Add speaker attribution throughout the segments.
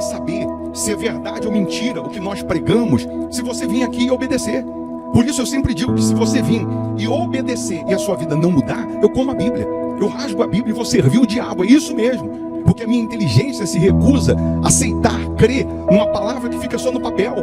Speaker 1: saber se é verdade ou mentira o que nós pregamos se você vir aqui e obedecer. Por isso eu sempre digo que se você vir e obedecer e a sua vida não mudar, eu como a Bíblia, eu rasgo a Bíblia e vou servir o diabo, é isso mesmo. Porque a minha inteligência se recusa a aceitar, crer numa palavra que fica só no papel.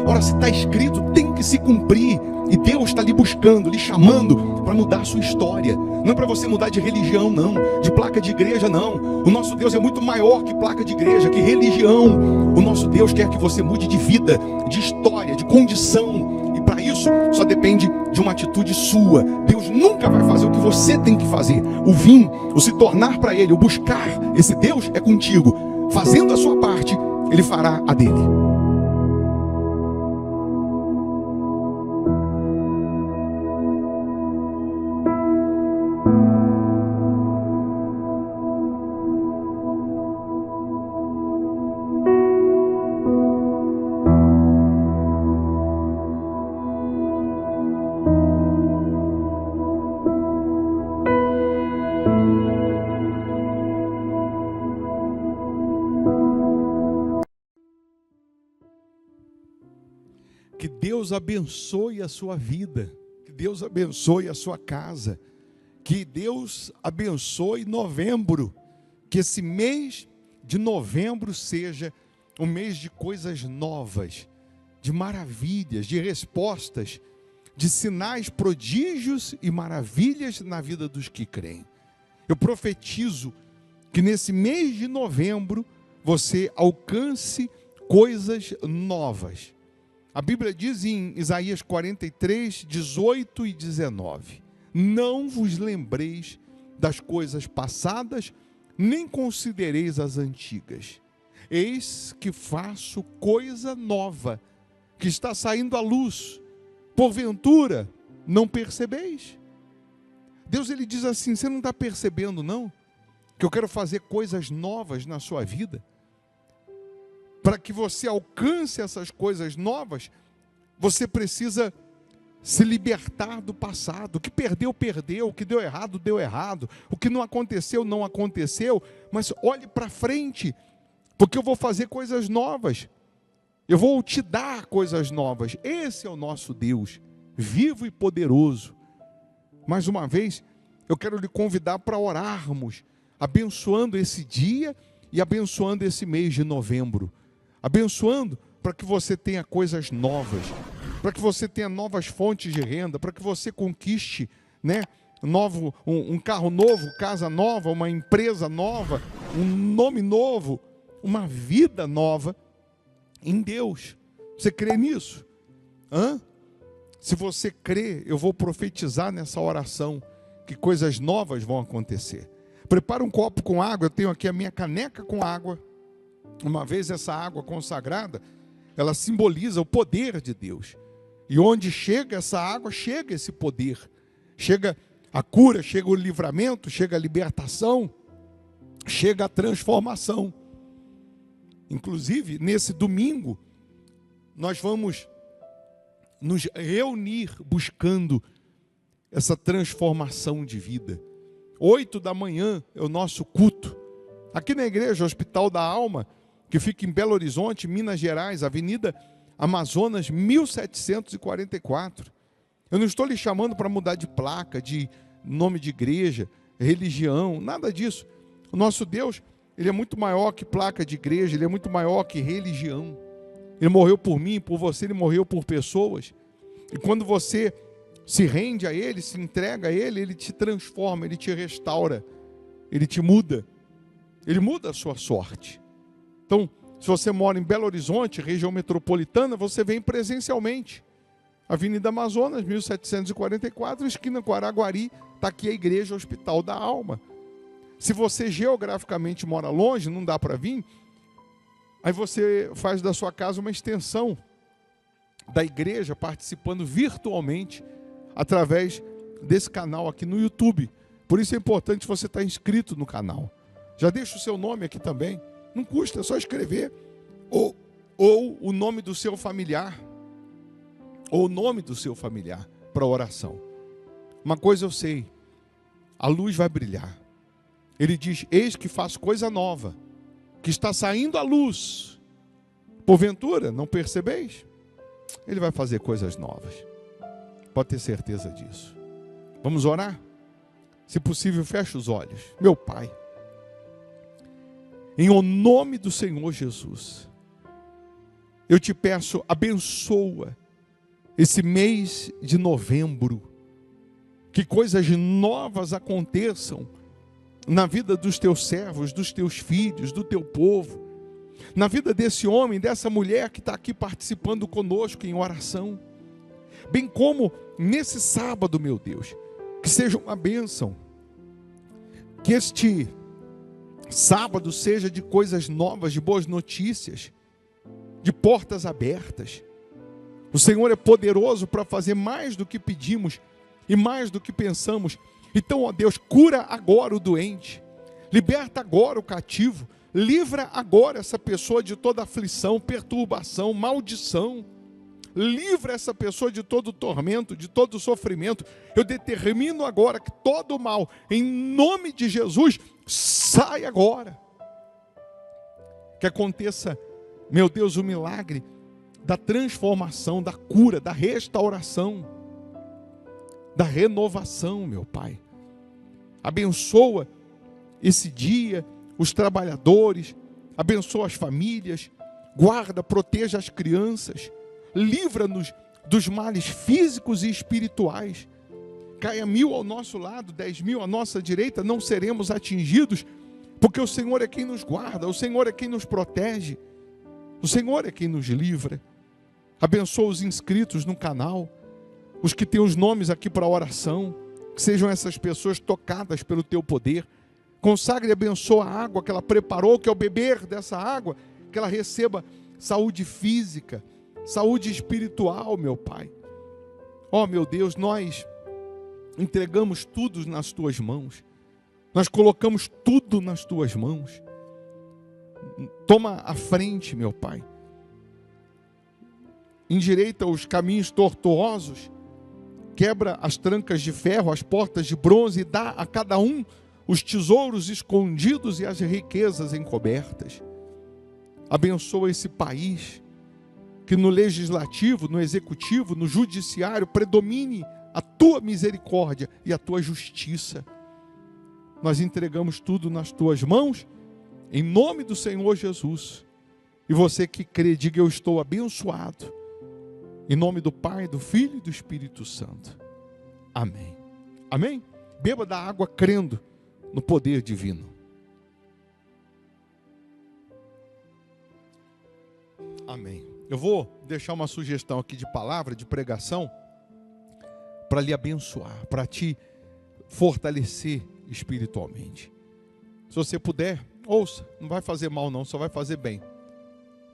Speaker 1: Ora, se está escrito, tem que se cumprir. E Deus está lhe buscando, lhe chamando para mudar a sua história. Não é para você mudar de religião, não. De placa de igreja, não. O nosso Deus é muito maior que placa de igreja, que religião. O nosso Deus quer que você mude de vida, de história, de condição. E para isso, só depende de uma atitude sua. Deus nunca vai fazer o que você tem que fazer. O vir, o se tornar para Ele, o buscar esse Deus é contigo. Fazendo a sua parte, Ele fará a dele. Que Deus abençoe a sua vida, que Deus abençoe a sua casa, que Deus abençoe novembro, que esse mês de novembro seja um mês de coisas novas, de maravilhas, de respostas, de sinais, prodígios e maravilhas na vida dos que creem. Eu profetizo que nesse mês de novembro você alcance coisas novas. A Bíblia diz em Isaías 43, 18 e 19: não vos lembreis das coisas passadas, nem considereis as antigas. Eis que faço coisa nova, que está saindo à luz. Porventura, não percebeis? Deus, ele diz assim: você não está percebendo não? Que eu quero fazer coisas novas na sua vida? Para que você alcance essas coisas novas, você precisa se libertar do passado. O que perdeu, perdeu. O que deu errado, deu errado. O que não aconteceu, não aconteceu. Mas olhe para frente, porque eu vou fazer coisas novas. Eu vou te dar coisas novas. Esse é o nosso Deus, vivo e poderoso. Mais uma vez, eu quero lhe convidar para orarmos, abençoando esse dia e abençoando esse mês de novembro. Abençoando para que você tenha coisas novas, para que você tenha novas fontes de renda, para que você conquiste, né, um carro novo, casa nova, uma empresa nova, um nome novo, uma vida nova em Deus. Você crê nisso? Se você crê, eu vou profetizar nessa oração que coisas novas vão acontecer. Prepara um copo com água, eu tenho aqui a minha caneca com água. Uma vez essa água consagrada, ela simboliza o poder de Deus. E onde chega essa água, chega esse poder. Chega a cura, chega o livramento, chega a libertação, chega a transformação. Inclusive, nesse domingo, nós vamos nos reunir buscando essa transformação de vida. 8 da manhã é o nosso culto. Aqui na igreja Hospital da Alma, que fica em Belo Horizonte, Minas Gerais, Avenida Amazonas, 1744. Eu não estou lhe chamando para mudar de placa, de nome de igreja, religião, nada disso. O nosso Deus, ele é muito maior que placa de igreja, ele é muito maior que religião. Ele morreu por mim, por você, ele morreu por pessoas. E quando você se rende a ele, se entrega a ele, ele te transforma, ele te restaura, ele te muda. Ele muda a sua sorte. Então, se você mora em Belo Horizonte, região metropolitana, você vem presencialmente. Avenida Amazonas, 1744, esquina com Araguari, está aqui a igreja Hospital da Alma. Se você geograficamente mora longe, não dá para vir, aí você faz da sua casa uma extensão da igreja, participando virtualmente, através desse canal aqui no YouTube. Por isso é importante você estar inscrito no canal. Já deixa o seu nome aqui também. Não custa, é só escrever. Ou o nome do seu familiar. Ou o nome do seu familiar para oração. Uma coisa eu sei. A luz vai brilhar. Ele diz: eis que faço coisa nova, que está saindo à luz. Porventura, não percebeis? Ele vai fazer coisas novas. Pode ter certeza disso. Vamos orar? Se possível, feche os olhos. Meu Pai, em o nome do Senhor Jesus, eu te peço, abençoa esse mês de novembro, que coisas novas aconteçam na vida dos teus servos, dos teus filhos, do teu povo, na vida desse homem, dessa mulher que está aqui participando conosco em oração, bem como nesse sábado, meu Deus, que seja uma bênção, que este sábado seja de coisas novas, de boas notícias, de portas abertas. O Senhor é poderoso para fazer mais do que pedimos e mais do que pensamos. Então, ó Deus, cura agora o doente, liberta agora o cativo, livra agora essa pessoa de toda aflição, perturbação, maldição. Livra essa pessoa de todo tormento, de todo sofrimento. Eu determino agora que todo mal, em nome de Jesus, sai agora. Que aconteça, meu Deus, o milagre da transformação, da cura, da restauração, da renovação, meu Pai. Abençoa esse dia, os trabalhadores, abençoa as famílias, guarda, proteja as crianças, livra-nos dos males físicos e espirituais. Caia 1000 ao nosso lado, 10.000 à nossa direita, não seremos atingidos, porque o Senhor é quem nos guarda, o Senhor é quem nos protege, o Senhor é quem nos livra. Abençoa os inscritos no canal, os que têm os nomes aqui para oração, que sejam essas pessoas tocadas pelo teu poder. Consagre e abençoa a água que ela preparou, que ao beber dessa água, que ela receba saúde física, saúde espiritual, meu Pai. Ó, meu Deus, nós entregamos tudo nas tuas mãos, nós colocamos tudo nas tuas mãos. Toma a frente, meu Pai, endireita os caminhos tortuosos, quebra as trancas de ferro, as portas de bronze, e dá a cada um os tesouros escondidos e as riquezas encobertas. Abençoa esse país, que no legislativo, no executivo, no judiciário, predomine a tua misericórdia e a tua justiça. Nós entregamos tudo nas tuas mãos, em nome do Senhor Jesus. E você que crê, diga: eu estou abençoado. Em nome do Pai, do Filho e do Espírito Santo. Amém. Amém? Beba da água crendo no poder divino. Amém. Eu vou deixar uma sugestão aqui de palavra, de pregação, para lhe abençoar, para te fortalecer espiritualmente. Se você puder, ouça, não vai fazer mal não, só vai fazer bem.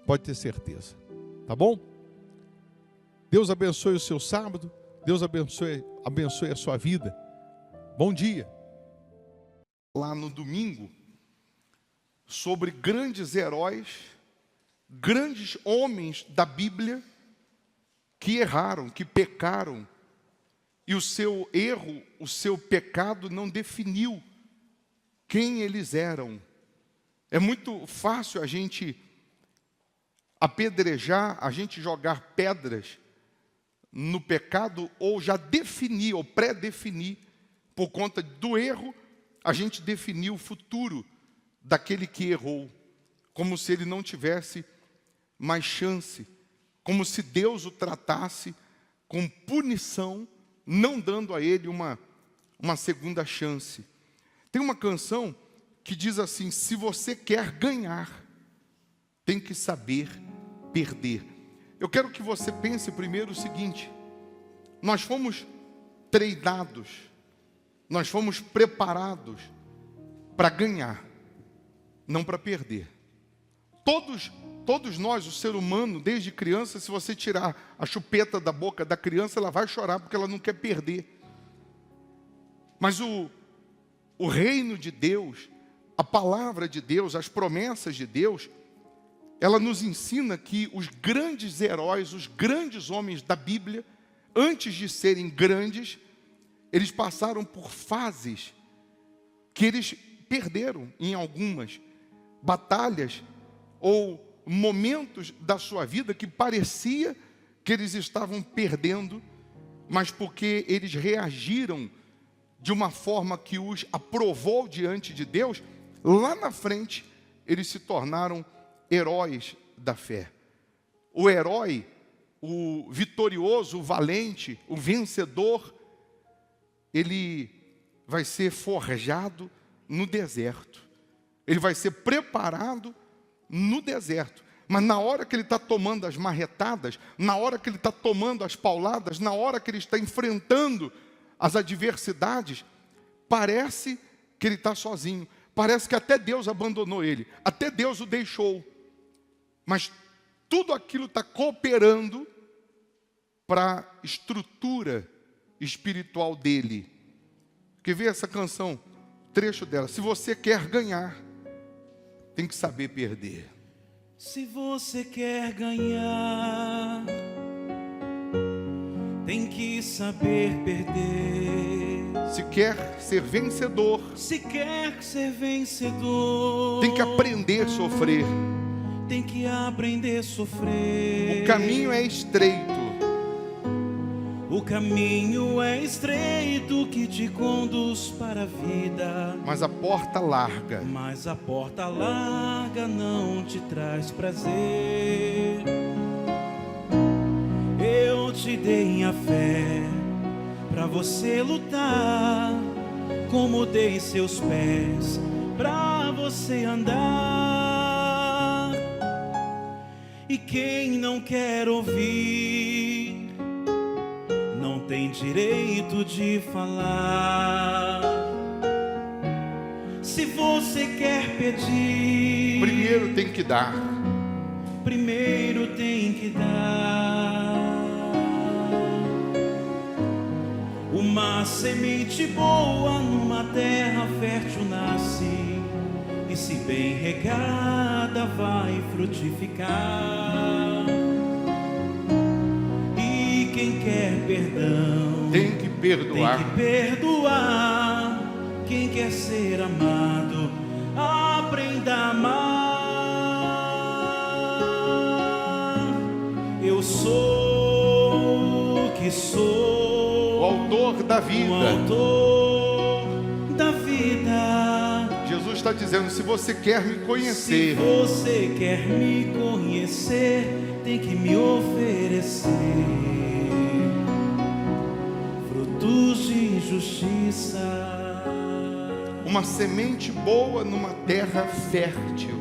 Speaker 1: Pode ter certeza. Tá bom? Deus abençoe o seu sábado, Deus abençoe a sua vida. Bom dia. Lá no domingo, sobre grandes heróis, grandes homens da Bíblia que erraram, que pecaram, e o seu erro, o seu pecado não definiu quem eles eram. É muito fácil a gente apedrejar, a gente jogar pedras no pecado, ou já definir, ou pré-definir, por conta do erro, a gente definiu o futuro daquele que errou, como se ele não tivesse mais chance, como se Deus o tratasse com punição, não dando a ele uma segunda chance. Tem uma canção que diz assim: se você quer ganhar, tem que saber perder. Eu quero que você pense primeiro o seguinte: nós fomos treinados, nós fomos preparados para ganhar, não para perder. Todos nós, o ser humano, desde criança, se você tirar a chupeta da boca da criança, ela vai chorar porque ela não quer perder. Mas o reino de Deus, a palavra de Deus, as promessas de Deus, ela nos ensina que os grandes heróis, os grandes homens da Bíblia, antes de serem grandes, eles passaram por fases que eles perderam em algumas batalhas ou momentos da sua vida que parecia que eles estavam perdendo, mas porque eles reagiram de uma forma que os aprovou diante de Deus, lá na frente eles se tornaram heróis da fé. O herói, o vitorioso, o valente, o vencedor, ele vai ser forjado no deserto. Ele vai ser preparado no deserto. Mas na hora que ele está tomando as marretadas, na hora que ele está tomando as pauladas, na hora que ele está enfrentando as adversidades, parece que ele está sozinho. Parece que até Deus abandonou ele, até Deus o deixou. Mas tudo aquilo está cooperando para a estrutura espiritual dele. Quer ver essa canção? Trecho dela. Se você quer ganhar, tem que saber perder.
Speaker 2: Se você quer ganhar, tem que saber perder.
Speaker 1: Se quer ser vencedor,
Speaker 2: Se quer ser vencedor,
Speaker 1: tem que aprender a sofrer.
Speaker 2: tem que aprender a sofrer.
Speaker 1: O caminho é estreito,
Speaker 2: O caminho é estreito que te conduz para a vida,
Speaker 1: mas a porta larga.
Speaker 2: mas a porta larga não te traz prazer. Eu te dei a fé para você lutar, como dei seus pés para você andar. E quem não quer ouvir não tem direito de falar. Se você quer pedir,
Speaker 1: Primeiro tem que dar.
Speaker 2: primeiro tem que dar. Uma semente boa numa terra fértil nasce, e se bem regada vai frutificar. E quem quer perdão
Speaker 1: Tem que perdoar.
Speaker 2: tem que perdoar. Quem quer ser amado, aprenda a amar. Eu sou o que sou,
Speaker 1: O autor da
Speaker 2: o
Speaker 1: vida.
Speaker 2: autor da vida.
Speaker 1: Jesus está dizendo, se você quer me
Speaker 2: Se
Speaker 1: conhecer,
Speaker 2: você quer me conhecer, tem que me oferecer frutos de justiça.
Speaker 1: uma semente boa numa terra fértil.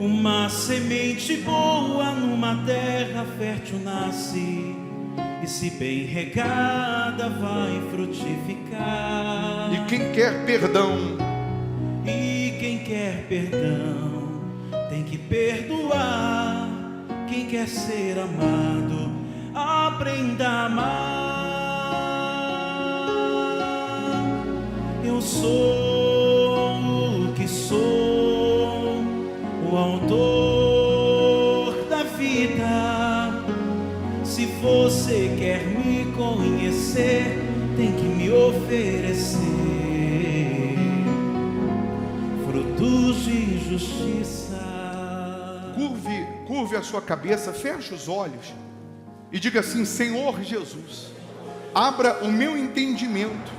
Speaker 2: Uma semente boa numa terra fértil nasce, e se bem regada vai frutificar.
Speaker 1: E quem quer perdão,
Speaker 2: E quem quer perdão tem que perdoar. Quem quer ser amado, aprenda a amar. Eu sou o que sou, o autor da vida. Se você quer me conhecer, tem que me oferecer frutos de justiça.
Speaker 1: curve a sua cabeça, feche os olhos e diga assim: Senhor Jesus, abra o meu entendimento,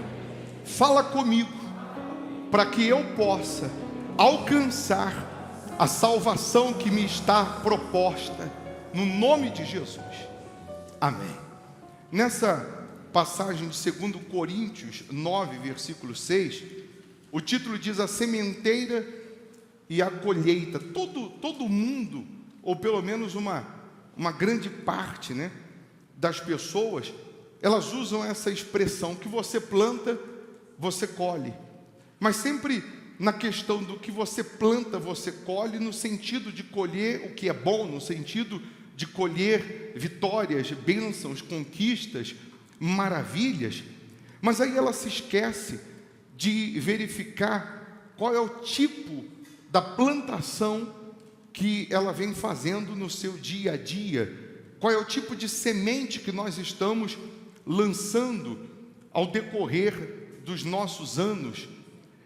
Speaker 1: fala comigo, para que eu possa alcançar a salvação que me está proposta, no nome de Jesus, amém. Nessa passagem de 2 Coríntios 9, versículo 6, o título diz: a sementeira e a colheita. Todo mundo, ou pelo menos uma grande parte, né, das pessoas, elas usam essa expressão, que você planta, você colhe. Mas sempre na questão do que você planta, você colhe, no sentido de colher o que é bom, no sentido de colher vitórias, bênçãos, conquistas, maravilhas. Mas aí ela se esquece de verificar qual é o tipo da plantação que ela vem fazendo no seu dia a dia, qual é o tipo de semente que nós estamos lançando ao decorrer dos nossos anos.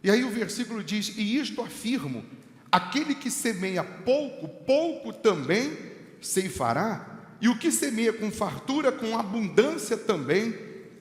Speaker 1: E aí o versículo diz: e isto afirmo, Aquele que semeia pouco, pouco também ceifará, e o que semeia com fartura, com abundância também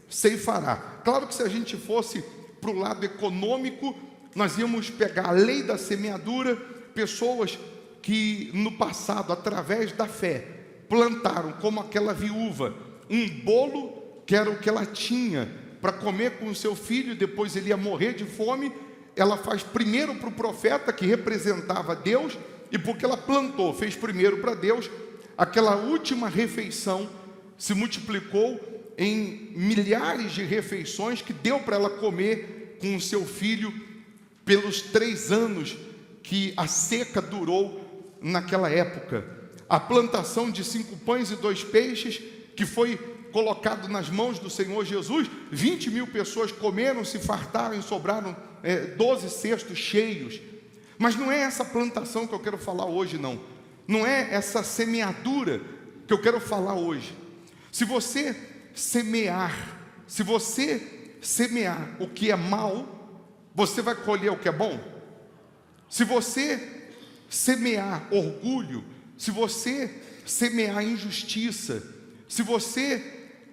Speaker 1: ceifará. Claro que se a gente fosse para o lado econômico, nós íamos pegar a lei da semeadura, pessoas que no passado, através da fé, plantaram, como aquela viúva, um bolo que era o que ela tinha para comer com o seu filho, depois ele ia morrer de fome. Ela faz primeiro para o profeta, que representava Deus, e porque ela plantou, fez primeiro para Deus, aquela última refeição se multiplicou em milhares de refeições que deu para ela comer com o seu filho pelos 3 anos que a seca durou naquela época. A plantação de 5 pães e 2 peixes, que foi colocado nas mãos do Senhor Jesus, 20.000 pessoas comeram, se fartaram e sobraram 12 cestos cheios. Mas não é essa plantação que eu quero falar hoje, não. Não é essa semeadura que eu quero falar hoje. Se você semear o que é mal, você vai colher o que é bom. Se você semear orgulho, se você semear injustiça, se você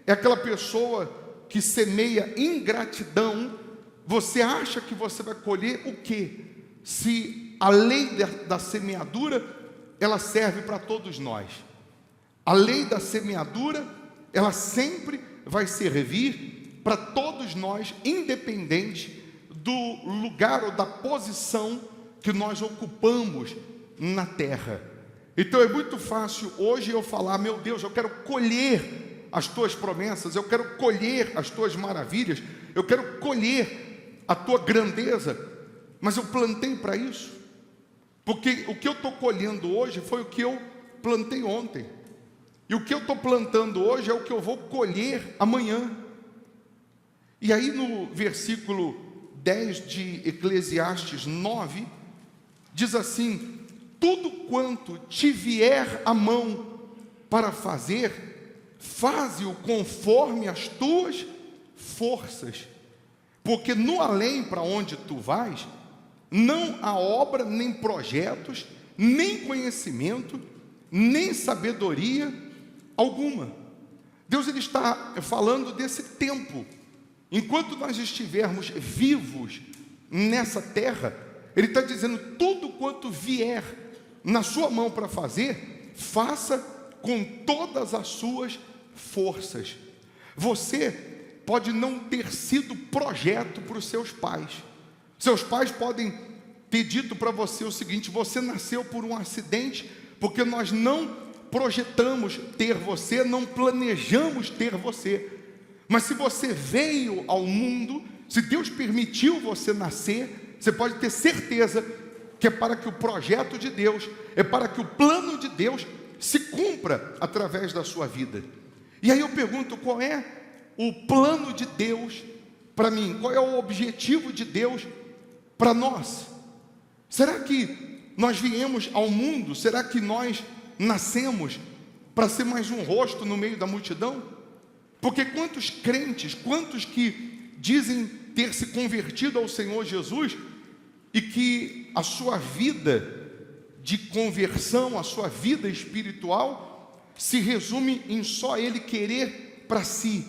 Speaker 1: é aquela pessoa que semeia ingratidão, você acha que você vai colher o quê? Se a lei da semeadura, ela serve para todos nós. A lei da semeadura, ela sempre vai servir para todos nós, independente do lugar ou da posição que nós ocupamos na terra. Então é muito fácil hoje eu falar: meu Deus, eu quero colher as tuas promessas, eu quero colher as tuas maravilhas, eu quero colher a tua grandeza, mas eu plantei para isso? Porque o que eu estou colhendo hoje foi o que eu plantei ontem, e o que eu estou plantando hoje é o que eu vou colher amanhã. E aí no versículo 10 de Eclesiastes 9, diz assim: tudo quanto te vier à mão para fazer, faze-o conforme as tuas forças, porque no além para onde tu vais, não há obra, nem projetos, nem conhecimento, nem sabedoria alguma. Deus ele está falando desse tempo. Enquanto nós estivermos vivos nessa terra, Ele está dizendo: tudo quanto vier na sua mão para fazer, faça com todas as suas forças. Você pode não ter sido projeto para os seus pais. Seus pais podem ter dito para você o seguinte: você nasceu por um acidente, porque nós não projetamos ter você, não planejamos ter você. Mas se você veio ao mundo, se Deus permitiu você nascer, você pode ter certeza que é para que o projeto de Deus, é para que o plano de Deus se cumpra através da sua vida. E aí eu pergunto: qual é o plano de Deus para mim? Qual é o objetivo de Deus para nós? Será que nós viemos ao mundo? Será que nós nascemos para ser mais um rosto no meio da multidão? Porque quantos crentes, quantos que dizem ter se convertido ao Senhor Jesus e que a sua vida de conversão, a sua vida espiritual se resume em só ele querer para si.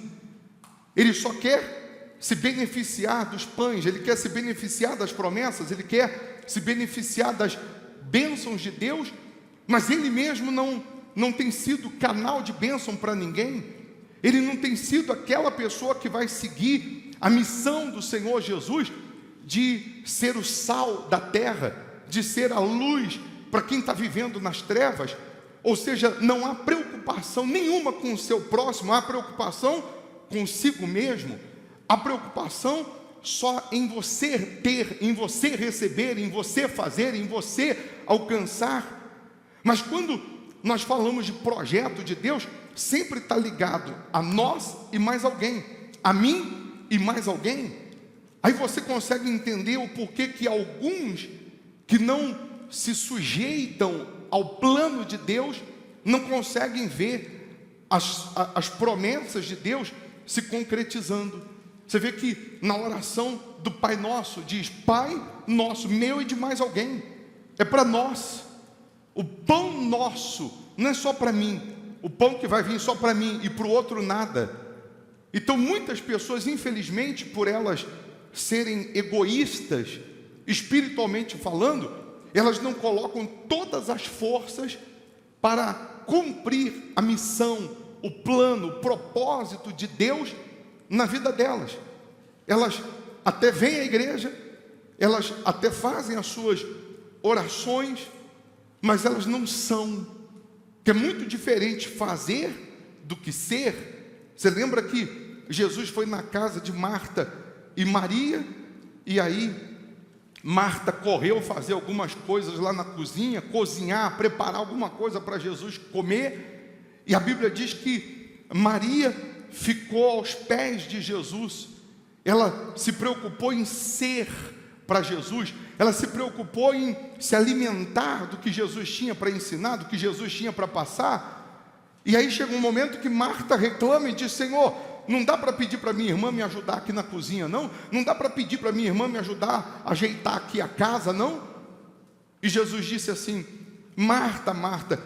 Speaker 1: Ele só quer se beneficiar dos pães, ele quer se beneficiar das promessas, ele quer se beneficiar das bênçãos de Deus, mas ele mesmo não tem sido canal de bênção para ninguém. Ele não tem sido aquela pessoa que vai seguir a missão do Senhor Jesus de ser o sal da terra, de ser a luz para quem está vivendo nas trevas. Ou seja, não há preocupação nenhuma com o seu próximo, há preocupação consigo mesmo, há preocupação só em você ter, em você receber, em você fazer, em você alcançar. Mas quando nós falamos de projeto de Deus, sempre está ligado a nós e mais alguém, a mim e mais alguém. Aí você consegue entender o porquê que alguns que não se sujeitam ao plano de Deus não conseguem ver as promessas de Deus se concretizando. Você vê que na oração do Pai Nosso diz: Pai Nosso, meu e de mais alguém. é para nós. O pão nosso não é só para mim. O pão que vai vir só para mim e para o outro nada. Então muitas pessoas, infelizmente, por elas serem egoístas, espiritualmente falando, elas não colocam todas as forças para cumprir a missão, o plano, o propósito de Deus na vida delas. Elas até vêm à igreja, elas até fazem as suas orações, mas elas não são. Que é muito diferente fazer do que ser. Você lembra que Jesus foi na casa de Marta e Maria, e aí Marta correu fazer algumas coisas lá na cozinha, cozinhar, preparar alguma coisa para Jesus comer, e a Bíblia diz que Maria ficou aos pés de Jesus. Ela se preocupou em ser para Jesus, ela se preocupou em se alimentar do que Jesus tinha para ensinar, do que Jesus tinha para passar. E aí chega um momento que Marta reclama e diz: Senhor, não dá para pedir para minha irmã me ajudar aqui na cozinha, não? Não dá para pedir para minha irmã me ajudar a ajeitar aqui a casa, não? E Jesus disse assim: Marta, Marta,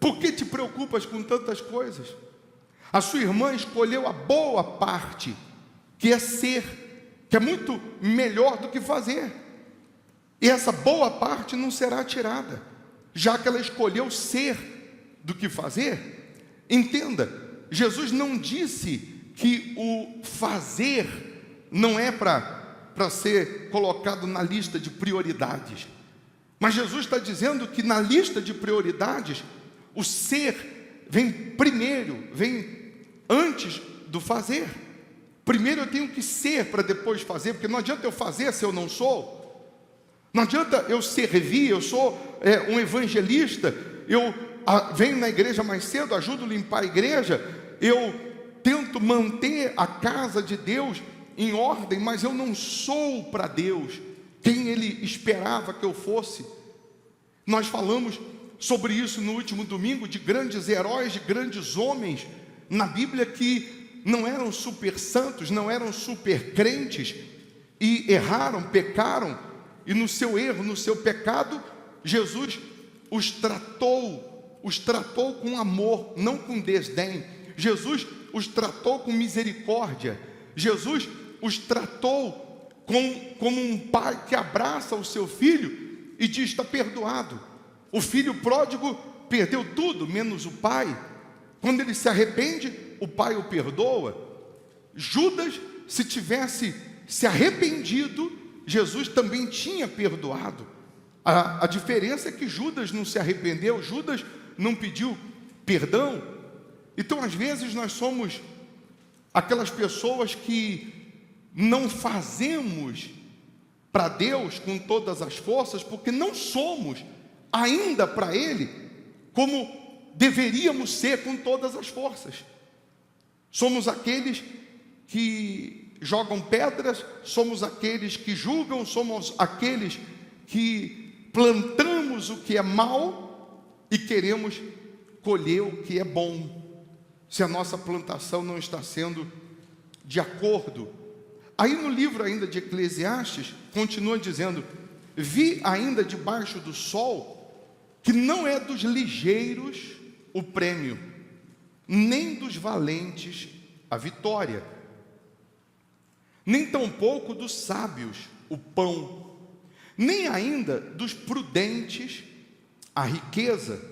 Speaker 1: por que te preocupas com tantas coisas? A sua irmã escolheu a boa parte, que é ser, que é muito melhor do que fazer. E essa boa parte não será tirada, já que ela escolheu ser do que fazer. Entenda, Jesus não disse que o fazer não é para ser colocado na lista de prioridades, mas Jesus está dizendo que na lista de prioridades o ser vem primeiro, vem antes do fazer. Primeiro eu tenho que ser para depois fazer, porque não adianta eu fazer se eu não sou. Não adianta eu servir, eu sou um evangelista, eu venho na igreja mais cedo, ajudo a limpar a igreja, eu tento manter a casa de Deus em ordem, mas eu não sou para Deus quem Ele esperava que eu fosse. Nós falamos sobre isso no último domingo, de grandes heróis, de grandes homens na Bíblia que não eram super santos, não eram super crentes, e erraram, pecaram, e no seu erro, no seu pecado, Jesus os tratou com amor, não com desdém. Jesus os tratou com misericórdia. Jesus os tratou como um pai que abraça o seu filho e diz: está perdoado. O filho pródigo perdeu tudo, menos o pai. Quando ele se arrepende, o pai o perdoa. Judas, se tivesse se arrependido, Jesus também tinha perdoado. A diferença é que Judas não se arrependeu, Judas não pediu perdão. Então, às vezes, nós somos aquelas pessoas que não fazemos para Deus com todas as forças, porque não somos ainda para Ele como deveríamos ser com todas as forças. Somos aqueles que jogam pedras, somos aqueles que julgam, somos aqueles que plantamos o que é mal e queremos colher o que é bom, se a nossa plantação não está sendo de acordo. Aí no livro ainda de Eclesiastes, continua dizendo: vi ainda debaixo do sol, que não é dos ligeiros o prêmio, nem dos valentes a vitória, nem tampouco dos sábios o pão, nem ainda dos prudentes a riqueza,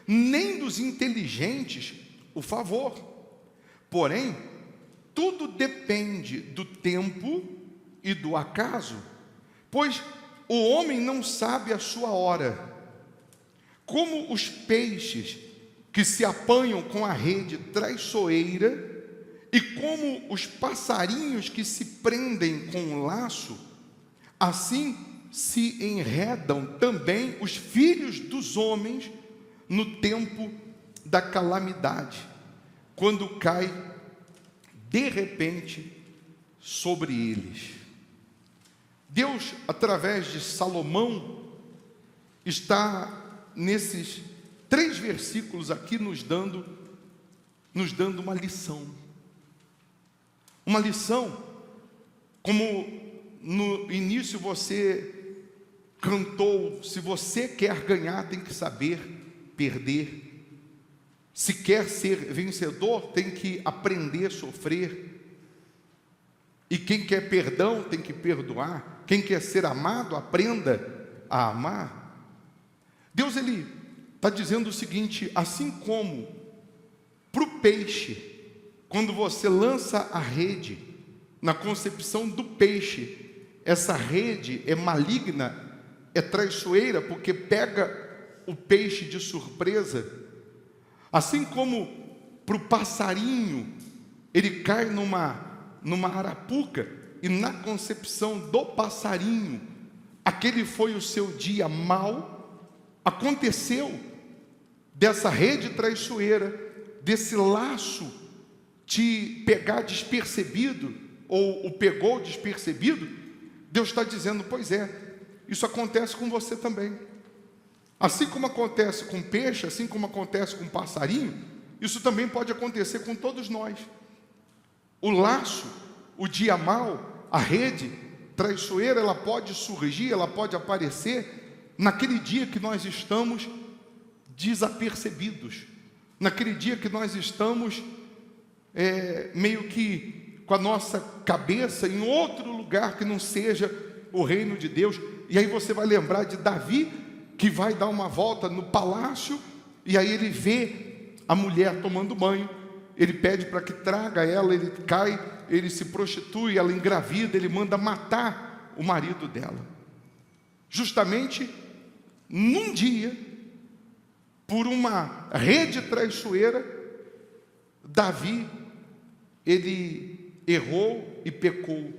Speaker 1: nem dos inteligentes o favor. Porém, tudo depende do tempo e do acaso, pois o homem não sabe a sua hora. Como os peixes que se apanham com a rede traiçoeira, e como os passarinhos que se prendem com um laço, assim se enredam também os filhos dos homens no tempo da calamidade, quando cai de repente sobre eles. Deus, através de Salomão, está nesses 3 versículos aqui nos dando uma lição. Uma lição, como no início você cantou: se você quer ganhar, tem que saber perder. Se quer ser vencedor, tem que aprender a sofrer. E quem quer perdão, tem que perdoar. Quem quer ser amado, aprenda a amar. Deus, Ele está dizendo o seguinte: assim como para o peixe, quando você lança a rede, na concepção do peixe, essa rede é maligna, é traiçoeira, porque pega o peixe de surpresa. Assim como para o passarinho, ele cai numa arapuca, e na concepção do passarinho, aquele foi o seu dia mau, aconteceu dessa rede traiçoeira, desse laço te pegar despercebido, ou o pegou despercebido. Deus está dizendo: pois é, isso acontece com você também. Assim como acontece com peixe, assim como acontece com passarinho, isso também pode acontecer com todos nós. O laço, o dia mau, a rede traiçoeira, ela pode surgir, ela pode aparecer naquele dia que nós estamos desapercebidos, naquele dia que nós estamos meio que com a nossa cabeça em outro lugar que não seja o reino de Deus. E aí você vai lembrar de Davi, que vai dar uma volta no palácio, e aí ele vê a mulher tomando banho, ele pede para que traga ela, ele cai, ele se prostitui, ela engravida, ele manda matar o marido dela. Justamente num dia, por uma rede traiçoeira, Davi, ele errou e pecou.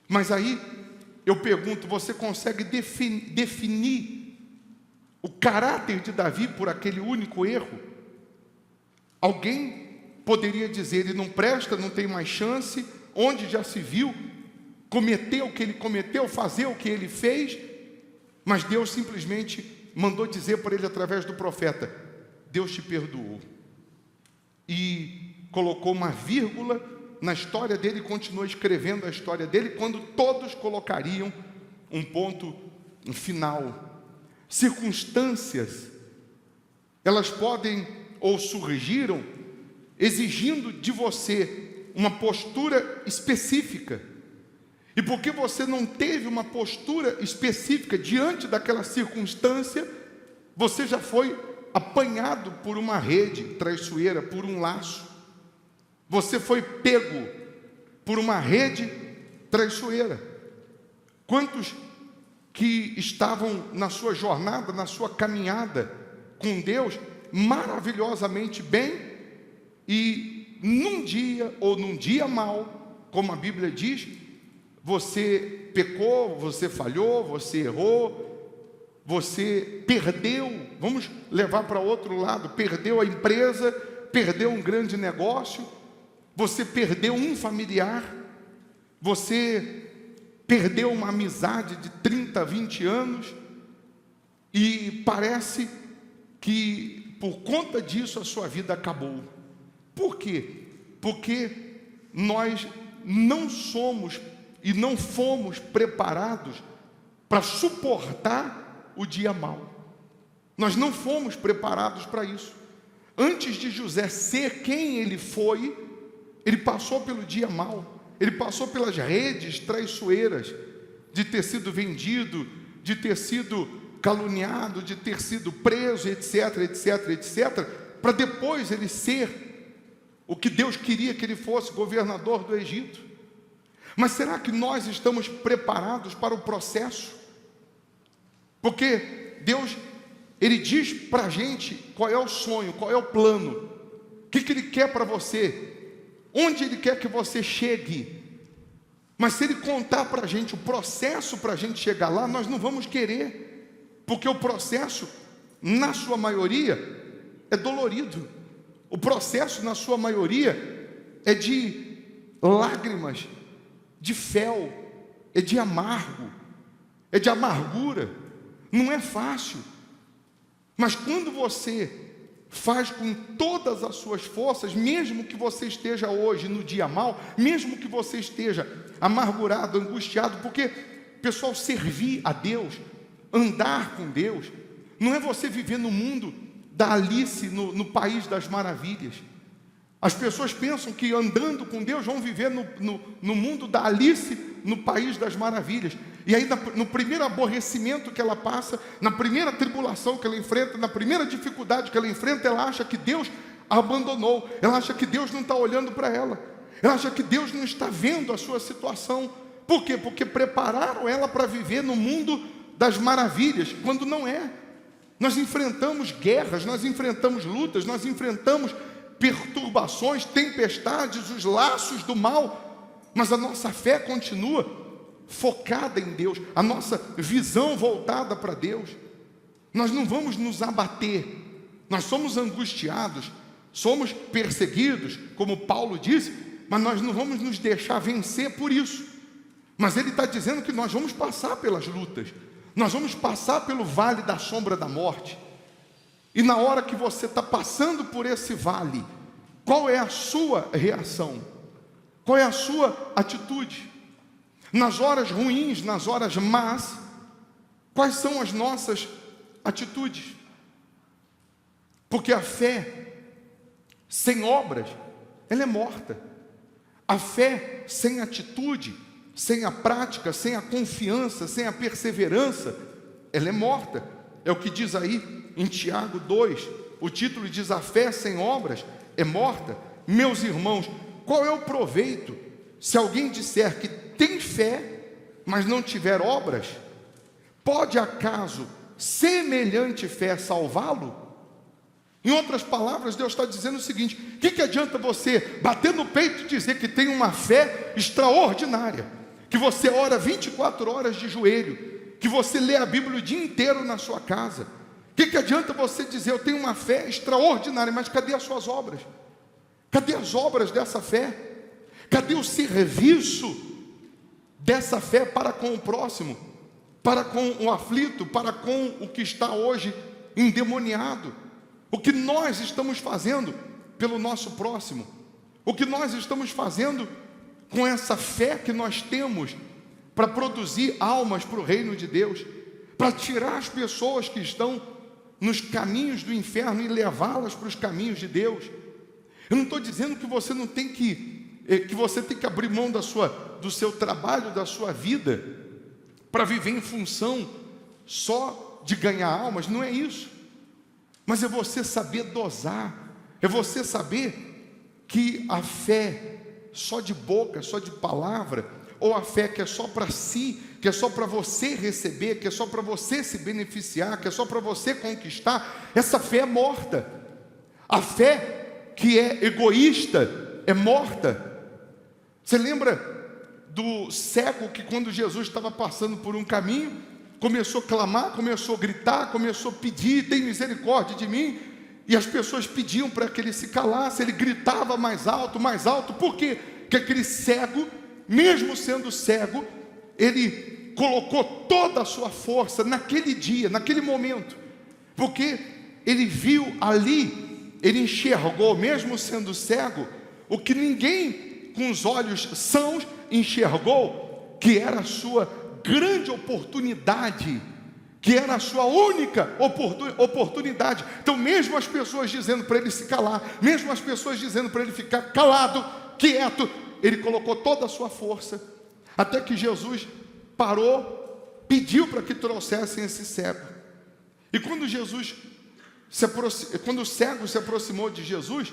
Speaker 1: Mas aí eu pergunto: você consegue definir o caráter de Davi por aquele único erro? Alguém poderia dizer: ele não presta, não tem mais chance, onde já se viu, cometer o que ele cometeu, fazer o que ele fez. Mas Deus simplesmente mandou dizer para ele através do profeta: Deus te perdoou. E colocou uma vírgula na história dele, continuou escrevendo a história dele, quando todos colocariam um ponto final. Circunstâncias, elas podem ou surgiram exigindo de você uma postura específica, e porque você não teve uma postura específica diante daquela circunstância, você já foi apanhado por uma rede traiçoeira, por um laço. Você foi pego por uma rede traiçoeira. Quantos que estavam na sua jornada, na sua caminhada com Deus, maravilhosamente bem, e num dia, ou num dia mau, como a Bíblia diz, você pecou, você falhou, você errou, você perdeu, vamos levar para outro lado, perdeu a empresa, perdeu um grande negócio, você perdeu um familiar, você perdeu uma amizade de 30, 20 anos, e parece que por conta disso a sua vida acabou. Por quê? Porque nós não somos e não fomos preparados para suportar o dia mau. Nós não fomos preparados para isso. Antes de José ser quem ele foi, ele passou pelo dia mau. Ele passou pelas redes traiçoeiras de ter sido vendido, de ter sido caluniado, de ter sido preso, etc, etc, etc, para depois ele ser o que Deus queria que ele fosse, governador do Egito. Mas será que nós estamos preparados para o processo? Porque Deus, Ele diz para a gente qual é o sonho, qual é o plano, o que Ele quer para você, onde Ele quer que você chegue. Mas se Ele contar para a gente o processo para a gente chegar lá, nós não vamos querer, porque o processo, na sua maioria, é dolorido. O processo, na sua maioria, é de lágrimas, de fel, é de amargo, é de amargura. Não é fácil. Mas quando você faz com todas as suas forças, mesmo que você esteja hoje no dia mau, mesmo que você esteja amargurado, angustiado, porque, pessoal, servir a Deus andar com Deus não é você viver no mundo da Alice, no País das Maravilhas. As pessoas pensam que andando com Deus vão viver no mundo da Alice, no País das Maravilhas. E aí no primeiro aborrecimento que ela passa, na primeira tribulação que ela enfrenta, na primeira dificuldade que ela enfrenta, ela acha que Deus a abandonou. Ela acha que Deus não está olhando para ela. Ela acha que Deus não está vendo a sua situação. Por quê? Porque prepararam ela para viver no mundo das maravilhas, quando não é. Nós enfrentamos guerras, nós enfrentamos lutas, nós enfrentamos perturbações, tempestades, os laços do mal, mas a nossa fé continua focada em Deus, a nossa visão voltada para Deus. Nós não vamos nos abater, nós somos angustiados, somos perseguidos, como Paulo disse, mas nós não vamos nos deixar vencer por isso. Mas ele está dizendo que nós vamos passar pelas lutas, nós vamos passar pelo vale da sombra da morte. E na hora que você está passando por esse vale, qual é a sua reação? Qual é a sua atitude? Nas horas ruins, nas horas más, quais são as nossas atitudes? Porque a fé sem obras, ela é morta. A fé sem atitude, sem a prática, sem a confiança, sem a perseverança, ela é morta. É o que diz aí em Tiago 2, o título diz: a fé sem obras é morta. Meus irmãos, qual é o proveito se alguém disser que tem fé, mas não tiver obras? Pode acaso semelhante fé salvá-lo? Em outras palavras, Deus está dizendo o seguinte: o que adianta você bater no peito e dizer que tem uma fé extraordinária, que você ora 24 horas de joelho, que você lê a Bíblia o dia inteiro na sua casa? O que adianta você dizer eu tenho uma fé extraordinária, mas cadê as suas obras? Cadê as obras dessa fé? Cadê o serviço dessa fé para com o próximo, para com o aflito, para com o que está hoje endemoniado? O que nós estamos fazendo pelo nosso próximo? O que nós estamos fazendo com essa fé que nós temos para produzir almas para o reino de Deus, para tirar as pessoas que estão nos caminhos do inferno e levá-las para os caminhos de Deus? Eu não estou dizendo que você não tem que você tem que abrir mão do seu trabalho, da sua vida, para viver em função só de ganhar almas. Não é isso. Mas é você saber dosar, é você saber que a fé só de boca, só de palavra, ou a fé que é só para si, que é só para você receber, que é só para você se beneficiar, que é só para você conquistar, essa fé é morta. A fé que é egoísta é morta. Você lembra do cego que, quando Jesus estava passando por um caminho, começou a clamar, começou a gritar, começou a pedir: tem misericórdia de mim? E as pessoas pediam para que ele se calasse. Ele gritava mais alto, por quê? Porque aquele cego, mesmo sendo cego, ele colocou toda a sua força naquele dia, naquele momento, porque ele viu ali, ele enxergou, mesmo sendo cego, o que ninguém com os olhos sãos enxergou, que era a sua grande oportunidade, que era a sua única oportunidade. Então, mesmo as pessoas dizendo para ele se calar, mesmo as pessoas dizendo para ele ficar calado, quieto, ele colocou toda a sua força, até que Jesus parou, pediu para que trouxessem esse cego. E quando o cego se aproximou de Jesus,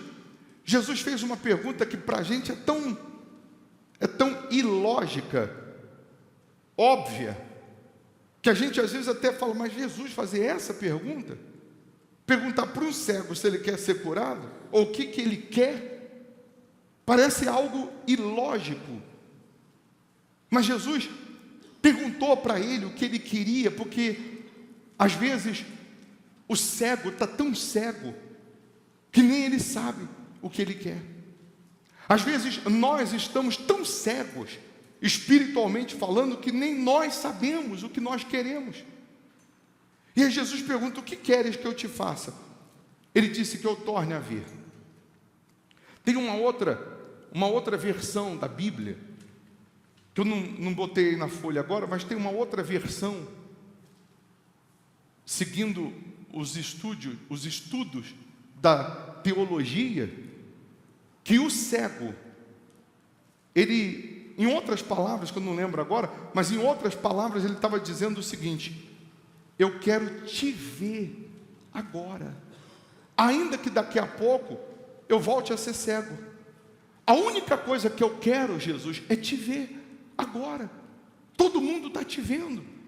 Speaker 1: Jesus fez uma pergunta que para a gente é tão ilógica, óbvia, que a gente às vezes até fala: mas Jesus fazer essa pergunta? Perguntar para um cego se ele quer ser curado, ou o que ele quer, parece algo ilógico. Mas Jesus perguntou para ele o que ele queria, porque às vezes o cego está tão cego que nem ele sabe o que ele quer. Às vezes nós estamos tão cegos, espiritualmente falando, que nem nós sabemos o que nós queremos. E aí Jesus pergunta: o que queres que eu te faça? Ele disse: que eu torne a ver. Tem uma outra versão da Bíblia, que eu não botei aí na folha agora, mas tem uma outra versão seguindo os estudos da teologia, que o cego, ele, em outras palavras, que eu não lembro agora, mas em outras palavras ele estava dizendo o seguinte: eu quero te ver agora, ainda que daqui a pouco eu volte a ser cego. A única coisa que eu quero, Jesus, é te ver agora. Todo mundo está te vendo.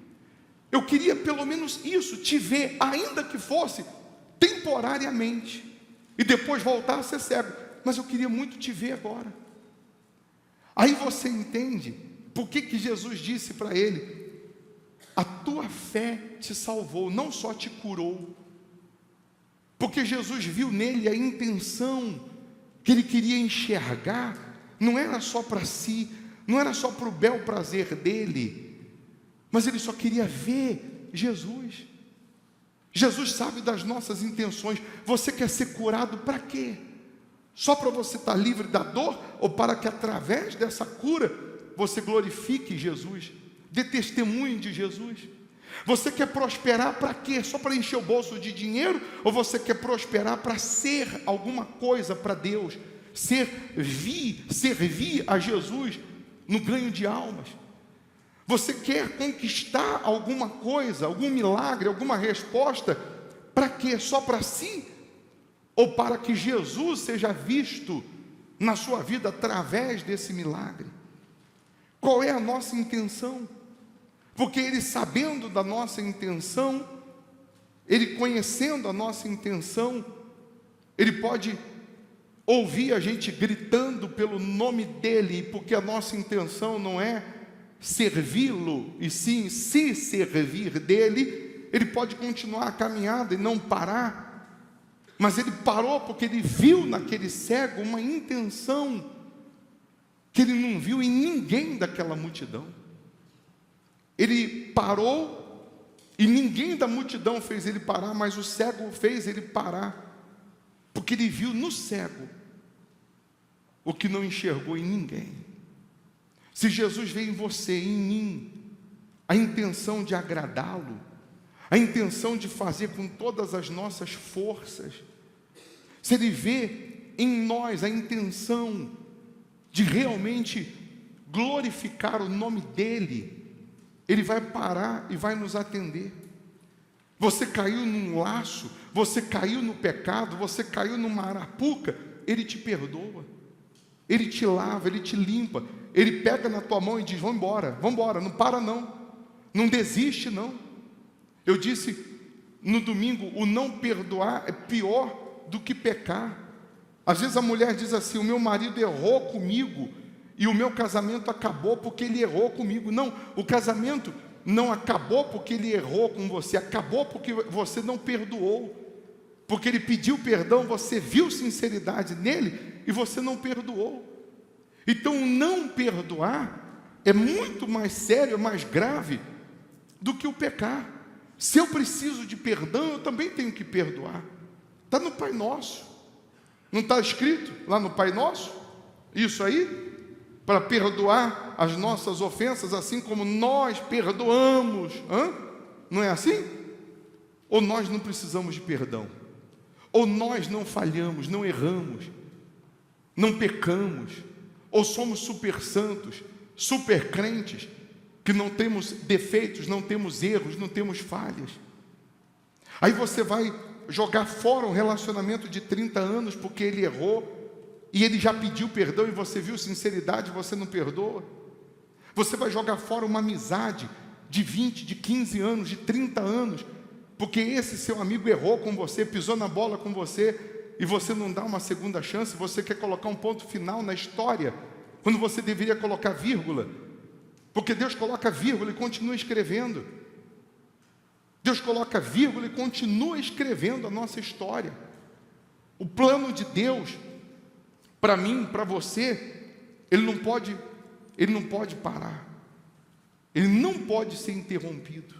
Speaker 1: Eu queria pelo menos isso, te ver, ainda que fosse temporariamente, e depois voltar a ser cego, mas eu queria muito te ver agora. Aí você entende por que Jesus disse para ele: a tua fé te salvou, não só te curou, porque Jesus viu nele a intenção que ele queria enxergar, não era só para si, não era só para o bel prazer dele, mas ele só queria ver Jesus. Jesus sabe das nossas intenções. Você quer ser curado para quê? Só para você estar livre da dor, ou para que através dessa cura você glorifique Jesus, dê testemunho de Jesus? Você quer prosperar para quê? Só para encher o bolso de dinheiro? Ou você quer prosperar para ser alguma coisa para Deus? Servir a Jesus no ganho de almas? Você quer conquistar alguma coisa, algum milagre, alguma resposta? Para quê? Só para si? Ou para que Jesus seja visto na sua vida através desse milagre? Qual é a nossa intenção? Porque ele, sabendo da nossa intenção, ele conhecendo a nossa intenção, ele pode ouvir a gente gritando pelo nome dele, porque a nossa intenção não é servi-lo, e sim se servir dele. Ele pode continuar a caminhada e não parar, mas ele parou porque ele viu naquele cego uma intenção que ele não viu em ninguém daquela multidão. Ele parou e ninguém da multidão fez ele parar, mas o cego fez ele parar, porque ele viu no cego o que não enxergou em ninguém. Se Jesus vê em você, em mim, a intenção de agradá-lo, a intenção de fazer com todas as nossas forças, se ele vê em nós a intenção de realmente glorificar o nome dele, ele vai parar e vai nos atender. Você caiu num laço, você caiu no pecado, você caiu numa arapuca, ele te perdoa, ele te lava, ele te limpa, ele pega na tua mão e diz: vamos embora, não para não desiste não. Eu disse no domingo, o não perdoar é pior do que pecar. Às vezes a mulher diz assim: o meu marido errou comigo e o meu casamento acabou porque ele errou comigo. Não, o casamento não acabou porque ele errou com você, acabou porque você não perdoou. Porque ele pediu perdão, você viu sinceridade nele e você não perdoou. Então não perdoar é muito mais sério, mais grave do que o pecar. Se eu preciso de perdão, eu também tenho que perdoar. Está no Pai Nosso. Não está escrito lá no Pai Nosso? Isso aí? Para perdoar as nossas ofensas, assim como nós perdoamos. Não é assim? Ou nós não precisamos de perdão? Ou nós não falhamos, não erramos, não pecamos? Ou somos super santos, super crentes, que não temos defeitos, não temos erros, não temos falhas? Aí você vai jogar fora um relacionamento de 30 anos porque ele errou, e ele já pediu perdão e você viu sinceridade e você não perdoa? Você vai jogar fora uma amizade de 20, de 15 anos, de 30 anos, porque esse seu amigo errou com você, pisou na bola com você, e você não dá uma segunda chance? Você quer colocar um ponto final na história, quando você deveria colocar vírgula, porque Deus coloca vírgula e continua escrevendo. Deus coloca vírgula e continua escrevendo a nossa história. O plano de Deus para mim, para você, ele não pode parar, ele não pode ser interrompido.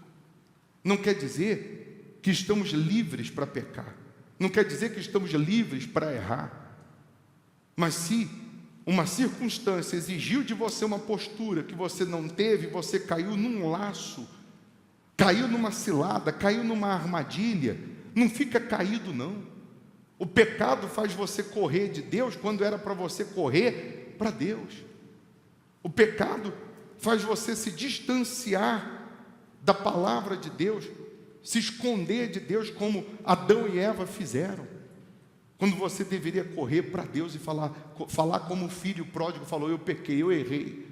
Speaker 1: Não quer dizer que estamos livres para pecar, não quer dizer que estamos livres para errar, mas se uma circunstância exigiu de você uma postura que você não teve, você caiu num laço, caiu numa cilada, caiu numa armadilha, não fica caído não. O pecado faz você correr de Deus quando era para você correr para Deus. O pecado faz você se distanciar da palavra de Deus, se esconder de Deus como Adão e Eva fizeram. Quando você deveria correr para Deus e falar como o filho pródigo falou: eu pequei, eu errei,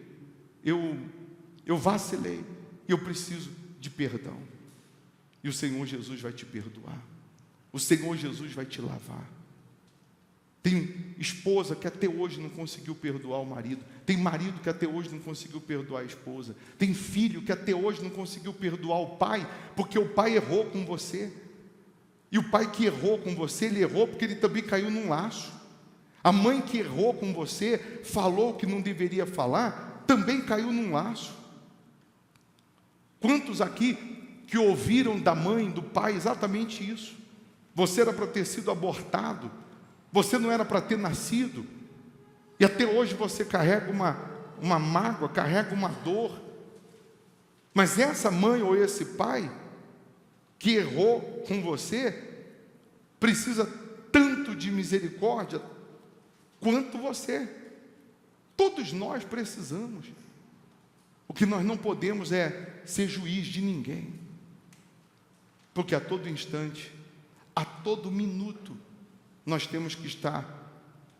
Speaker 1: eu vacilei, eu preciso de perdão. E o Senhor Jesus vai te perdoar. O Senhor Jesus vai te lavar. Tem esposa que até hoje não conseguiu perdoar o marido. Tem marido que até hoje não conseguiu perdoar a esposa. Tem filho que até hoje não conseguiu perdoar o pai, porque o pai errou com você. E o pai que errou com você, ele errou porque ele também caiu num laço. A mãe que errou com você, falou o que não deveria falar, também caiu num laço. Quantos aqui que ouviram da mãe, do pai, exatamente isso? Você era para ter sido abortado, você não era para ter nascido, e até hoje você carrega uma mágoa, carrega uma dor. Mas essa mãe ou esse pai que errou com você precisa tanto de misericórdia quanto você. Todos nós precisamos. O que nós não podemos é ser juiz de ninguém, porque a todo instante, a todo minuto, nós temos que estar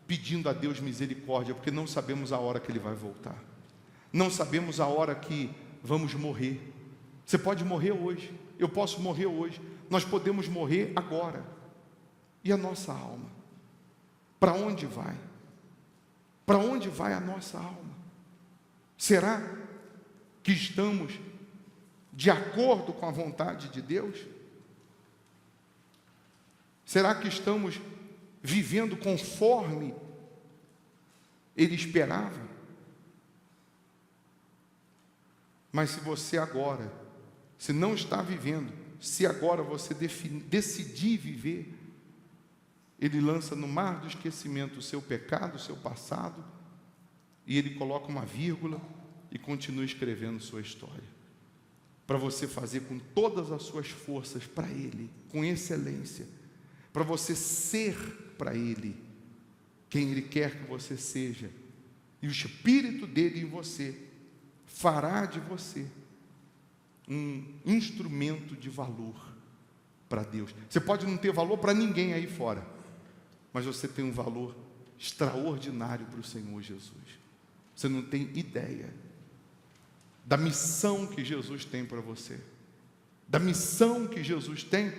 Speaker 1: pedindo a Deus misericórdia, porque não sabemos a hora que Ele vai voltar, não sabemos a hora que vamos morrer. Você pode morrer hoje, eu posso morrer hoje, nós podemos morrer agora. E a nossa alma? Para onde vai? Para onde vai a nossa alma? Será que estamos de acordo com a vontade de Deus? Será que estamos vivendo conforme Ele esperava? Mas se você agora, se não está vivendo, se agora você decidir viver, Ele lança no mar do esquecimento o seu pecado, o seu passado, e Ele coloca uma vírgula e continua escrevendo sua história, para você fazer com todas as suas forças para Ele, com excelência, para você ser para Ele quem Ele quer que você seja, e o Espírito dele em você fará de você um instrumento de valor para Deus. Você pode não ter valor para ninguém aí fora, mas você tem um valor extraordinário para o Senhor Jesus. Você não tem ideia da missão que Jesus tem para você, da missão que Jesus tem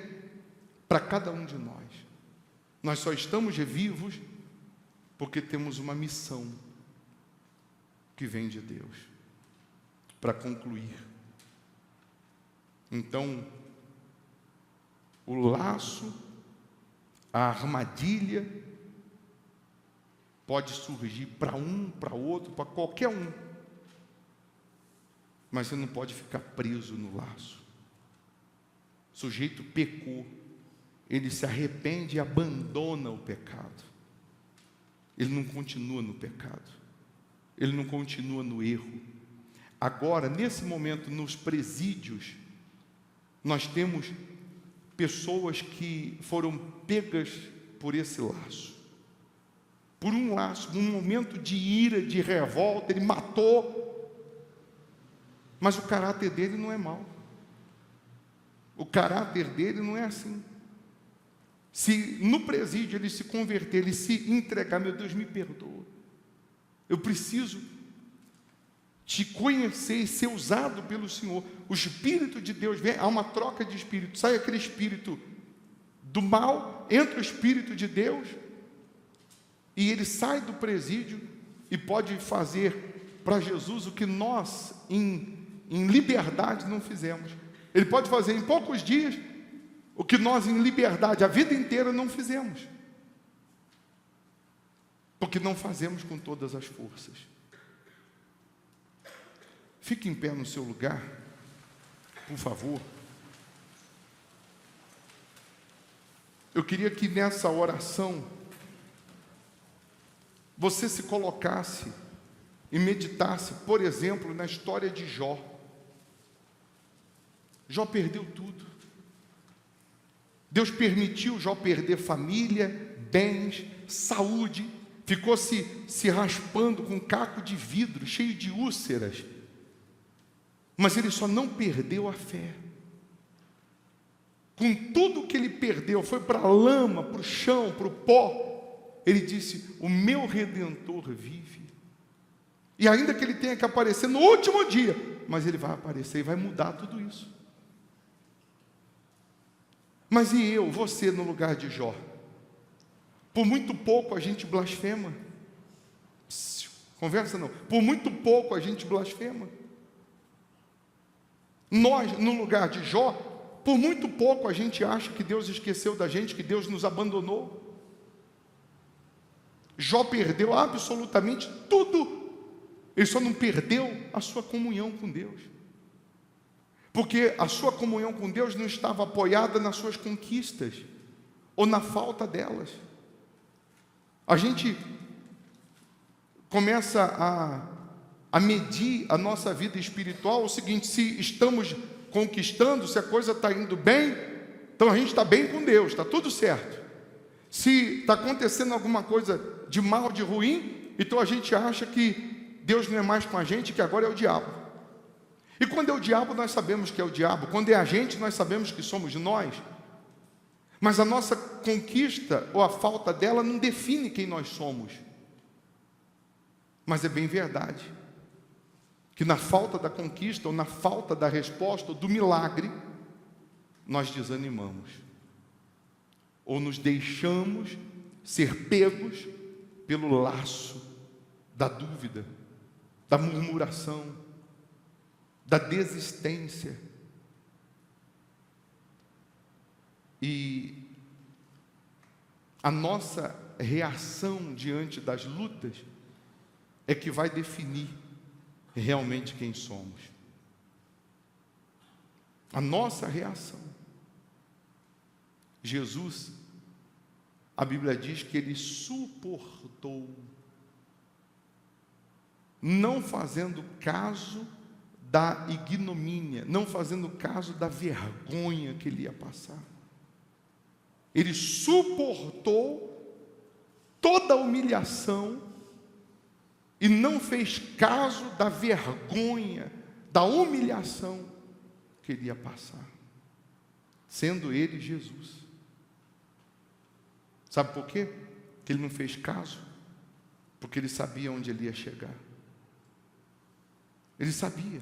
Speaker 1: para cada um de nós. Nós só estamos vivos porque temos uma missão que vem de Deus para concluir. Então, o laço, a armadilha pode surgir para um, para outro, para qualquer um, mas você não pode ficar preso no laço. O sujeito pecou, ele se arrepende e abandona o pecado. Ele não continua no pecado, ele não continua no erro. Agora, nesse momento, nos presídios, nós temos pessoas que foram pegas por esse laço, por um laço, num momento de ira, de revolta, ele matou, mas o caráter dele não é mau, o caráter dele não é assim. Se no presídio ele se converter, ele se entregar, meu Deus, me perdoa, eu preciso te conhecer e ser usado pelo Senhor, o Espírito de Deus vem, há uma troca de espírito, sai aquele espírito do mal, entra o Espírito de Deus, e ele sai do presídio e pode fazer para Jesus o que nós em liberdade não fizemos. Ele pode fazer em poucos dias o que nós em liberdade a vida inteira não fizemos, porque não fazemos com todas as forças. Fique em pé no seu lugar, por favor. Eu queria que nessa oração você se colocasse e meditasse, por exemplo, na história de Jó. Jó perdeu tudo. Deus permitiu Jó perder família, bens, saúde, ficou se raspando com um caco de vidro, cheio de úlceras. Mas ele só não perdeu a fé. Com tudo que ele perdeu, foi para a lama, para o chão, para o pó. Ele disse: o meu Redentor vive. E ainda que ele tenha que aparecer no último dia, mas ele vai aparecer e vai mudar tudo isso. Mas e eu, você no lugar de Jó? Por muito pouco a gente blasfema. Conversa não. Por muito pouco a gente blasfema. Nós, no lugar de Jó, por muito pouco a gente acha que Deus esqueceu da gente, que Deus nos abandonou. Jó perdeu absolutamente tudo. Ele só não perdeu a sua comunhão com Deus. Porque a sua comunhão com Deus não estava apoiada nas suas conquistas, ou na falta delas. A gente começa a medir a nossa vida espiritual o seguinte: se estamos conquistando, se a coisa está indo bem, então a gente está bem com Deus, está tudo certo. Se está acontecendo alguma coisa de mal, de ruim, então a gente acha que Deus não é mais com a gente, que agora é o diabo. E quando é o diabo, nós sabemos que é o diabo. Quando é a gente, nós sabemos que somos nós. Mas a nossa conquista ou a falta dela não define quem nós somos. Mas é bem verdade que na falta da conquista, ou na falta da resposta, ou do milagre, nós desanimamos. Ou nos deixamos ser pegos pelo laço da dúvida, da murmuração, da desistência. E a nossa reação diante das lutas é que vai definir realmente quem somos. A nossa reação. Jesus, a Bíblia diz que ele suportou, não fazendo caso da ignomínia, não fazendo caso da vergonha que ele ia passar. Ele suportou toda a humilhação e não fez caso da vergonha, da humilhação que ele ia passar, sendo ele Jesus. Sabe por quê? Que ele não fez caso? Porque ele sabia onde ele ia chegar. Ele sabia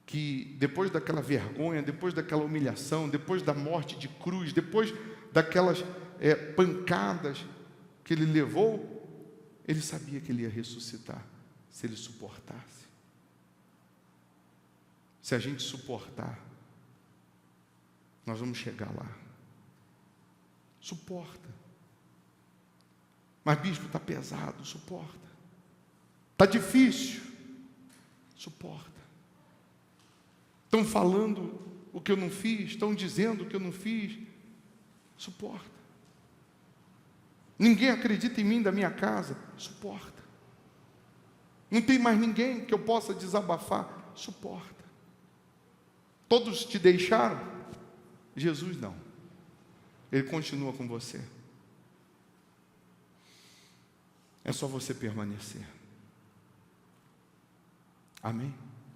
Speaker 1: que depois daquela vergonha, depois daquela humilhação, depois da morte de cruz, depois daquelas pancadas que ele levou, ele sabia que ele ia ressuscitar, se ele suportasse. Se a gente suportar, nós vamos chegar lá. Suporta. Mas bispo, está pesado, suporta. Está difícil, suporta. Estão falando o que eu não fiz, estão dizendo o que eu não fiz, suporta. Ninguém acredita em mim da minha casa, suporta. Não tem mais ninguém que eu possa desabafar, suporta. Todos te deixaram? Jesus não. Ele continua com você. É só você permanecer. Amém?